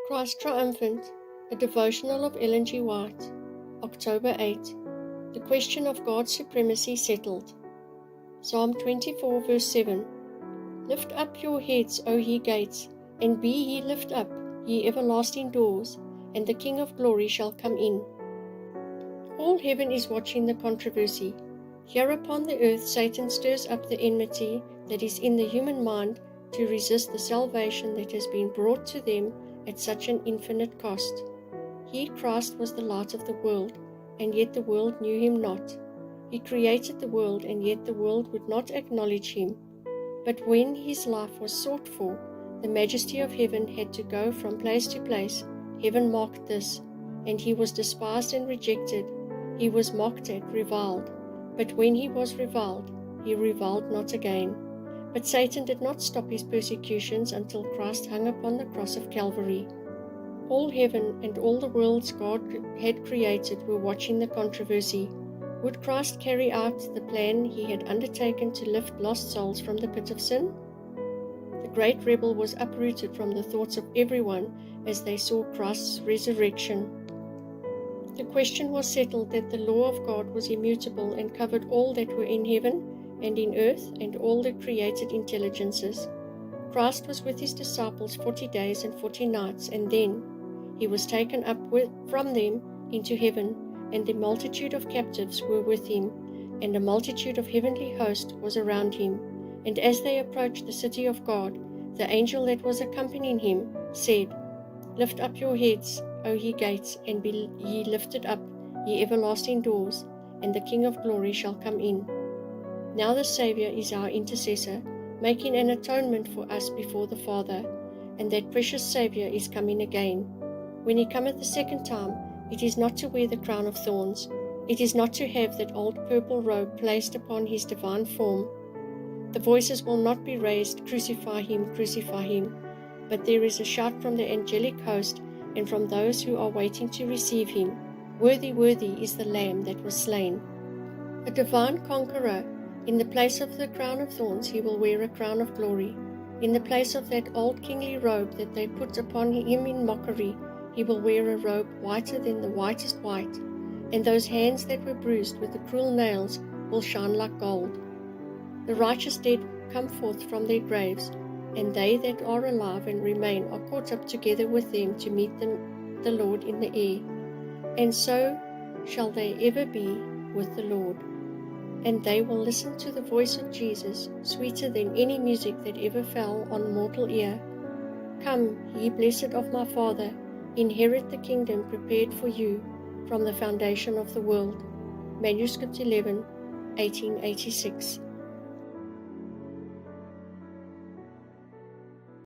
Christ Triumphant, a devotional of Ellen G. White, October 8. The question of God's supremacy settled. Psalm 24, verse 7. Lift up your heads, O ye gates, and be ye lift up, ye everlasting doors, and the King of glory shall come in. All heaven is watching the controversy. Here upon the earth Satan stirs up the enmity that is in the human mind to resist the salvation that has been brought to them at such an infinite cost. He, Christ, was the light of the world, and yet the world knew him not. He created the world, and yet the world would not acknowledge him. But when his life was sought for, the majesty of heaven had to go from place to place. Heaven marked this, and he was despised and rejected. He was mocked at, reviled. But when he was reviled, he reviled not again. But Satan did not stop his persecutions until Christ hung upon the cross of Calvary. All heaven and all the worlds God had created were watching the controversy. Would Christ carry out the plan he had undertaken to lift lost souls from the pit of sin? The great rebel was uprooted from the thoughts of everyone as they saw Christ's resurrection. The question was settled that the law of God was immutable and covered all that were in heaven and in earth and all the created intelligences. Christ was with his disciples 40 days and 40 nights, and then he was taken up from them into heaven, and the multitude of captives were with him, and a multitude of heavenly hosts was around him. And as they approached the city of God, the angel that was accompanying him said, Lift up your heads, O ye gates, and be ye lifted up, ye everlasting doors, and the King of glory shall come in. Now the Saviour is our intercessor, making an atonement for us before the Father, and that precious Saviour is coming again. When he cometh the second time, it is not to wear the crown of thorns, it is not to have that old purple robe placed upon his divine form. The voices will not be raised, Crucify him, crucify him. But there is a shout from the angelic host and from those who are waiting to receive him. Worthy, worthy is the Lamb that was slain. A divine conqueror, in the place of the crown of thorns he will wear a crown of glory. In the place of that old kingly robe that they put upon him in mockery, he will wear a robe whiter than the whitest white, and those hands that were bruised with the cruel nails will shine like gold. The righteous dead come forth from their graves, and they that are alive and remain are caught up together with them to meet the Lord in the air. And so shall they ever be with the Lord. And they will listen to the voice of Jesus, sweeter than any music that ever fell on mortal ear. Come, ye blessed of my Father, inherit the kingdom prepared for you from the foundation of the world. Manuscript 11, 1886.